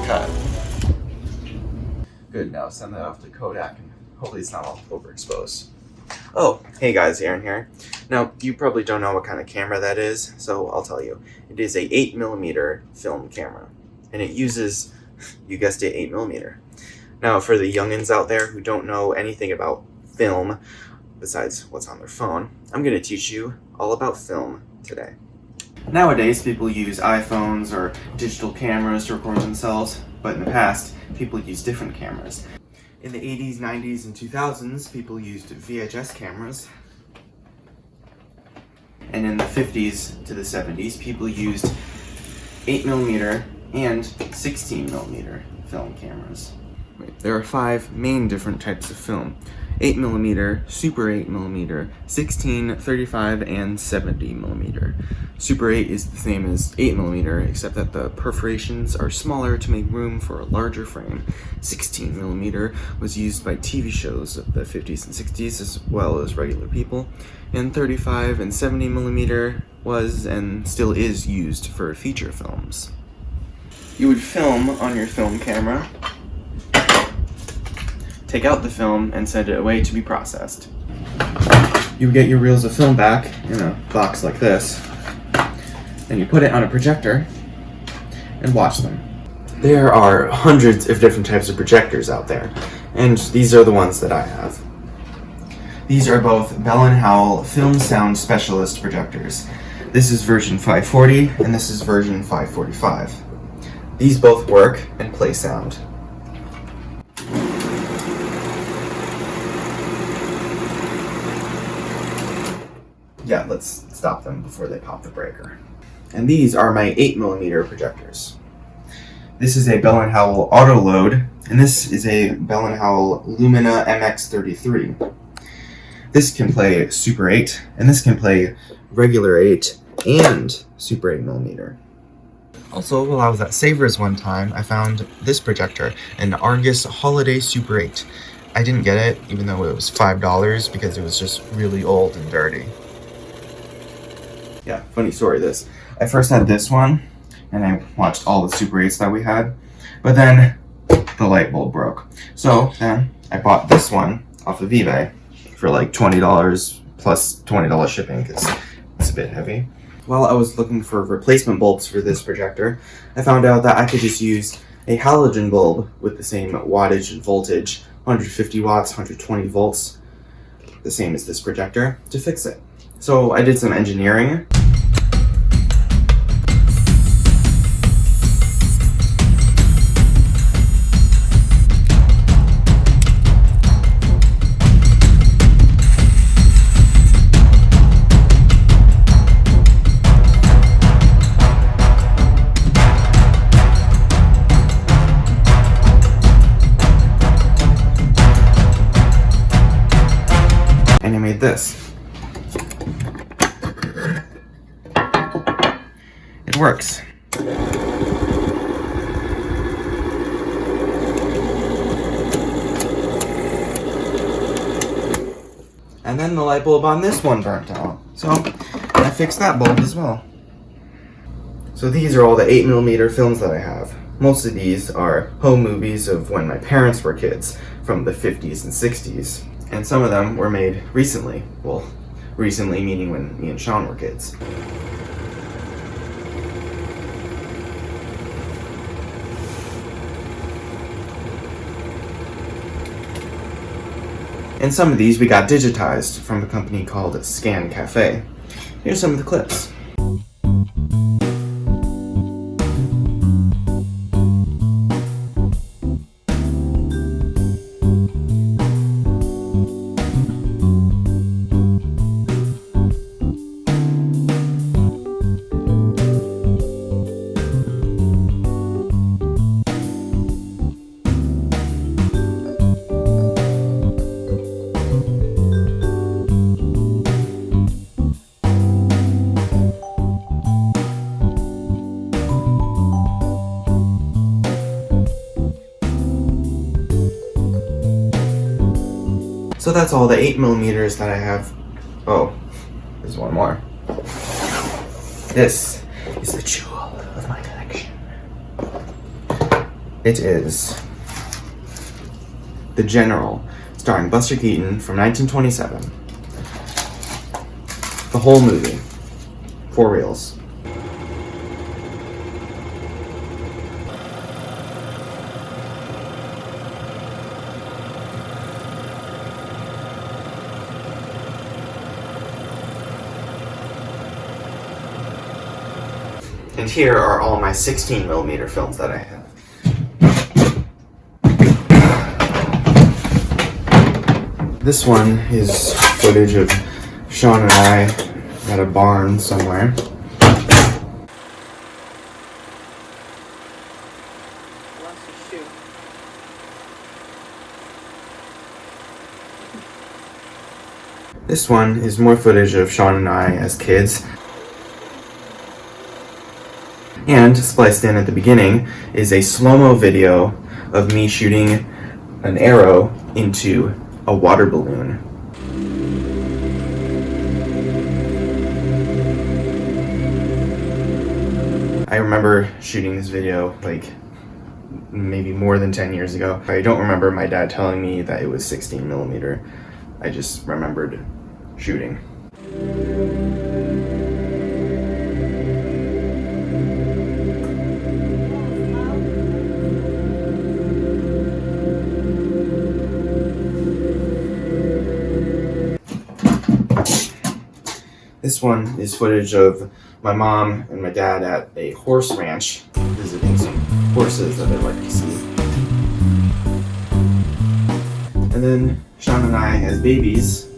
cut. Good, now send that off to Kodak and hopefully it's not all overexposed. Oh, hey guys, Aaron here. Now, you probably don't know what kind of camera that is, so I'll tell you. It is a 8mm film camera, and it uses, you guessed it, 8mm. Now, for the youngins out there who don't know anything about film, besides what's on their phone, I'm going to teach you all about film today. Nowadays, people use iPhones or digital cameras to record themselves, but in the past, people used different cameras. In the 80s, 90s, and 2000s, people used VHS cameras. And in the 50s to the 70s, people used 8mm and 16mm film cameras. There are 5 main different types of film: 8mm, Super 8mm, 16, 35, and 70mm. Super 8 is the same as 8mm, except that the perforations are smaller to make room for a larger frame. 16mm was used by TV shows of the 50s and 60s as well as regular people, and 35 and 70mm was and still is used for feature films. You would film on your film camera, take out the film, and send it away to be processed. You would get your reels of film back in a box like this, and you put it on a projector and watch them. There are hundreds of different types of projectors out there, and these are the ones that I have. These are both Bell & Howell Film Sound Specialist projectors. This is version 540, and this is version 545. These both work and play sound. Yeah, let's stop them before they pop the breaker. And these are my 8mm projectors. This is a Bell & Howell Auto Load, and this is a Bell & Howell Lumina MX33. This can play Super 8, and this can play regular 8 and Super 8mm. Also, while I was at Savers one time, I found this projector, an Argus Holiday Super 8. I didn't get it, even though it was $5, because it was just really old and dirty. Yeah, funny story this. I first had this one, and I watched all the Super 8s that we had, but then the light bulb broke. So then I bought this one off of eBay for like $20 plus $20 shipping, because it's a bit heavy. While I was looking for replacement bulbs for this projector, I found out that I could just use a halogen bulb with the same wattage and voltage, 150 watts, 120 volts, the same as this projector, to fix it. So I did some engineering. And I made this. It works. And then the light bulb on this one burnt out. So I fixed that bulb as well. So these are all the 8mm films that I have. Most of these are home movies of when my parents were kids, from the 50s and 60s. And some of them were made recently. Well, recently meaning when me and Sean were kids. And some of these we got digitized from a company called Scan Cafe. Here's some of the clips. So that's all the 8mm that I have. Oh, there's one more. This is the jewel of my collection. It is The General, starring Buster Keaton from 1927. The whole movie. 4 reels. And here are all my 16mm films that I have. This one is footage of Sean and I at a barn somewhere. This one is more footage of Sean and I as kids. And spliced in at the beginning is a slow-mo video of me shooting an arrow into a water balloon. I remember shooting this video like maybe more than 10 years ago. I don't remember my dad telling me that it was 16mm. I just remembered shooting. This one is footage of my mom and my dad at a horse ranch, visiting some horses that I'd like to see. And then Sean and I as babies.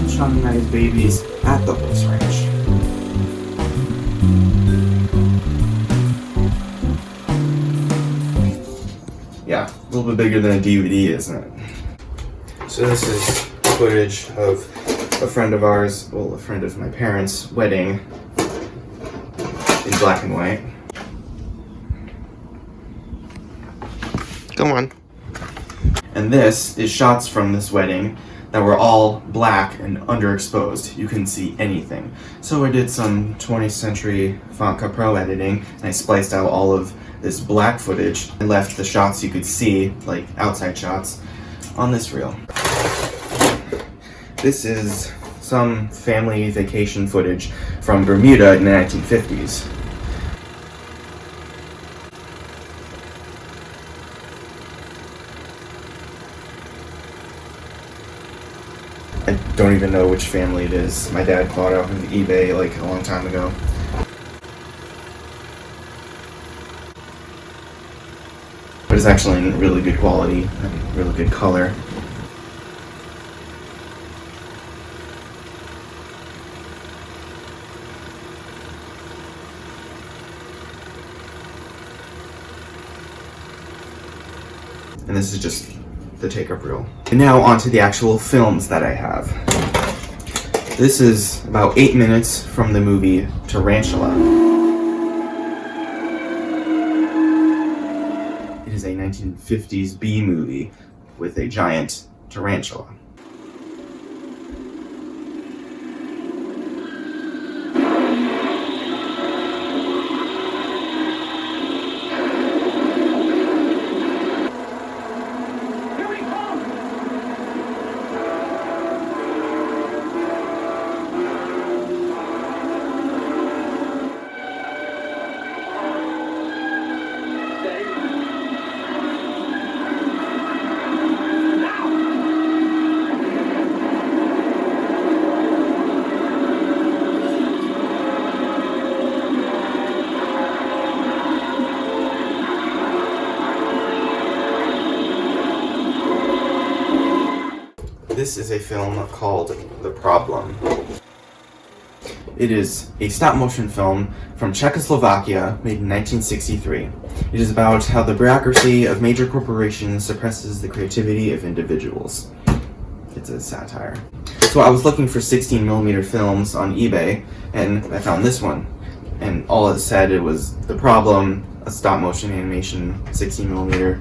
Sean and I's babies at the horse ranch. Yeah, a little bit bigger than a DVD, isn't it? So this is footage of a friend of ours, well, a friend of my parents' wedding in black and white. Come on. And this is shots from this wedding that were all black and underexposed. You couldn't see anything. So I did some 20th century Final Cut Pro editing, and I spliced out all of this black footage and left the shots you could see, like outside shots, on this reel. This is some family vacation footage from Bermuda in the 1950s. I don't even know which family it is. My dad bought it off of eBay like a long time ago. But it's actually in really good quality and really good color. And this is just the take-up reel. And now onto the actual films that I have. This is about 8 minutes from the movie Tarantula. It is a 1950s B movie with a giant tarantula. This is a film called The Problem. It is a stop-motion film from Czechoslovakia, made in 1963. It is about how the bureaucracy of major corporations suppresses the creativity of individuals. It's a satire. So I was looking for 16mm films on eBay, and I found this one. And all it said, it was the problem, a stop-motion animation, 16mm.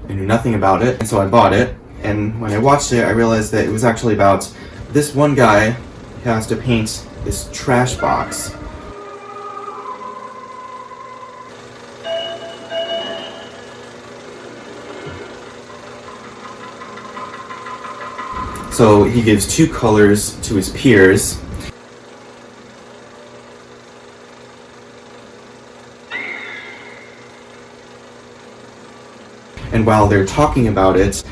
I knew nothing about it, and so I bought it. And when I watched it, I realized that it was actually about this one guy who has to paint this trash box. So he gives two colors to his peers. And while they're talking about it,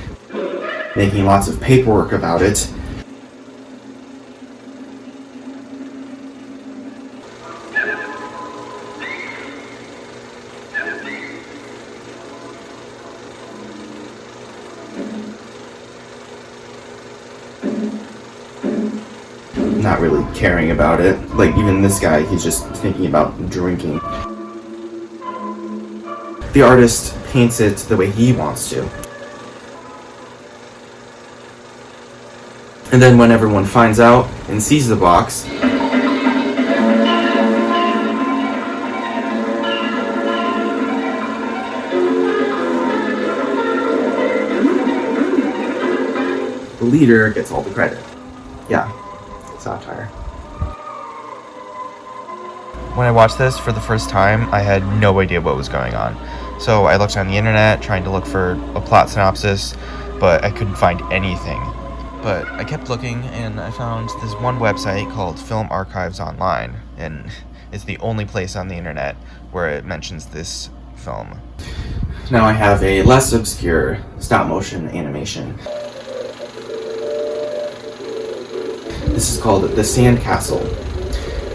making lots of paperwork about it, not really caring about it. Like, even this guy, he's just thinking about drinking. The artist paints it the way he wants to. And then when everyone finds out and sees the box, the leader gets all the credit. Yeah, satire. When I watched this for the first time, I had no idea what was going on. So I looked on the internet trying to look for a plot synopsis, but I couldn't find anything. But I kept looking, and I found this one website called Film Archives Online, and it's the only place on the internet where it mentions this film. Now I have a less obscure stop-motion animation. This is called The Sandcastle.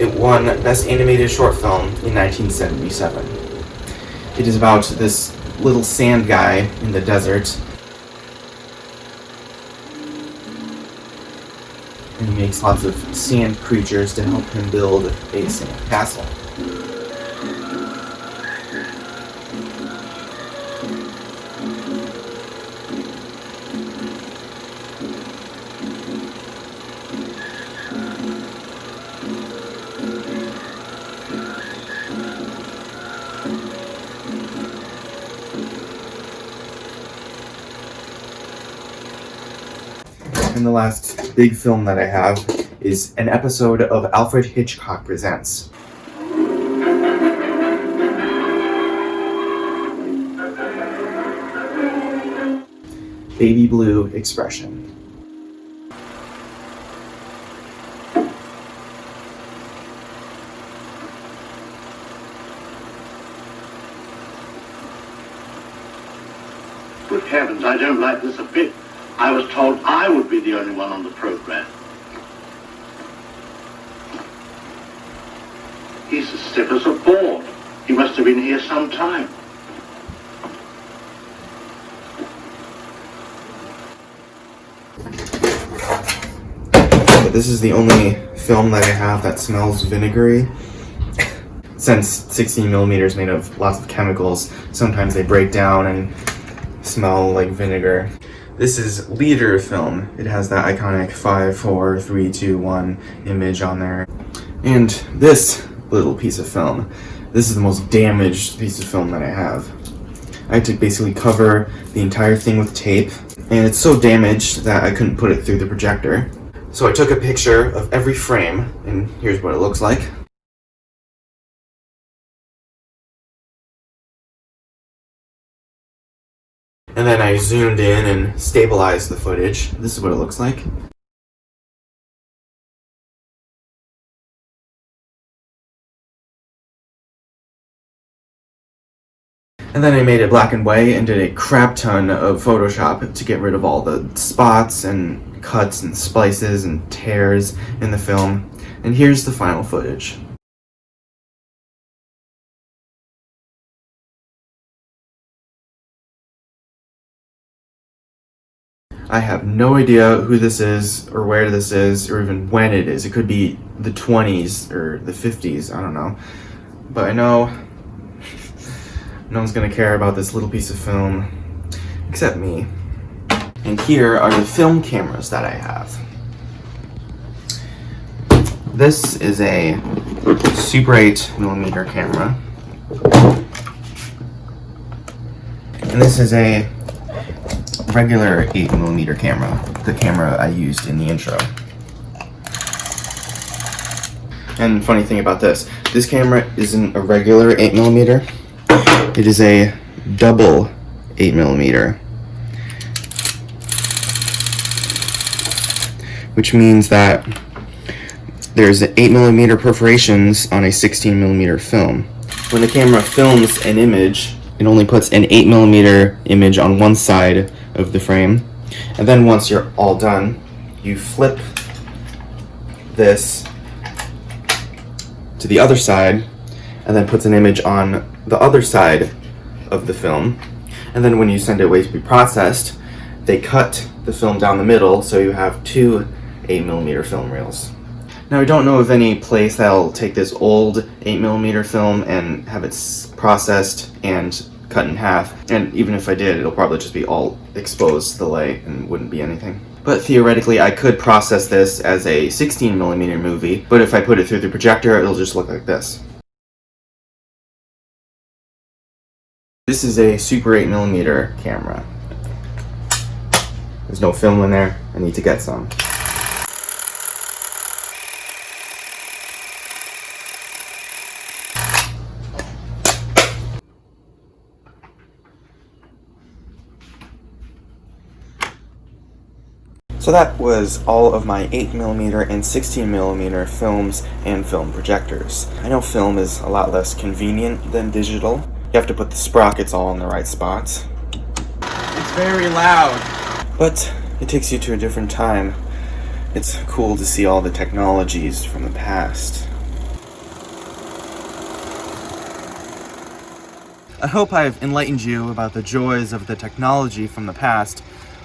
It won Best Animated Short Film in 1977. It is about this little sand guy in the desert, and he makes lots of sand creatures to help him build a sand castle. And the last big film that I have is an episode of Alfred Hitchcock Presents. Baby Blue Expression. Good heavens, I don't like this a bit. I was told I would be the only one on the program. He's as stiff as a board. He must have been here some time. But this is the only film that I have that smells vinegary. Since 16mm is made of lots of chemicals, sometimes they break down and smell like vinegar. This is Leader film. It has that iconic 5, 4, 3, 2, 1 image on there. And this little piece of film, this is the most damaged piece of film that I have. I had to basically cover the entire thing with tape, and it's so damaged that I couldn't put it through the projector. So I took a picture of every frame, and here's what it looks like. And then I zoomed in and stabilized the footage. This is what it looks like. And then I made it black and white and did a crap ton of Photoshop to get rid of all the spots and cuts and splices and tears in the film. And here's the final footage. I have no idea who this is or where this is or even when it is. It could be the 20s or the 50s, I don't know. But I know no one's gonna care about this little piece of film except me. And here are the film cameras that I have. This is a Super 8mm camera. And this is a regular 8mm camera, the camera I used in the intro. And funny thing about this camera isn't a regular 8mm, it is a double 8mm. Which means that there's 8mm perforations on a 16mm film. When the camera films an image, it only puts an 8mm image on one side of the frame. And then once you're all done, you flip this to the other side and then puts an image on the other side of the film. And then when you send it away to be processed, they cut the film down the middle so you have two 8mm film reels. Now I don't know of any place that'll take this old 8mm film and have it processed and cut in half, and even if I did, it'll probably just be all exposed to the light and wouldn't be anything. But theoretically I could process this as a 16mm movie, but if I put it through the projector it'll just look like this. This is a Super 8mm camera. There's no film in there, I need to get some. So that was all of my 8mm and 16mm films and film projectors. I know film is a lot less convenient than digital. You have to put the sprockets all in the right spots. It's very loud! But it takes you to a different time. It's cool to see all the technologies from the past. I hope I've enlightened you about the joys of the technology from the past,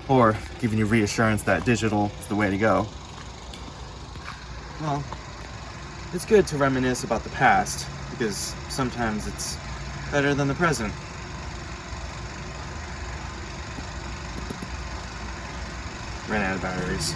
or giving you reassurance that digital is the way to go. Well, it's good to reminisce about the past, because sometimes it's better than the present. Ran out of batteries.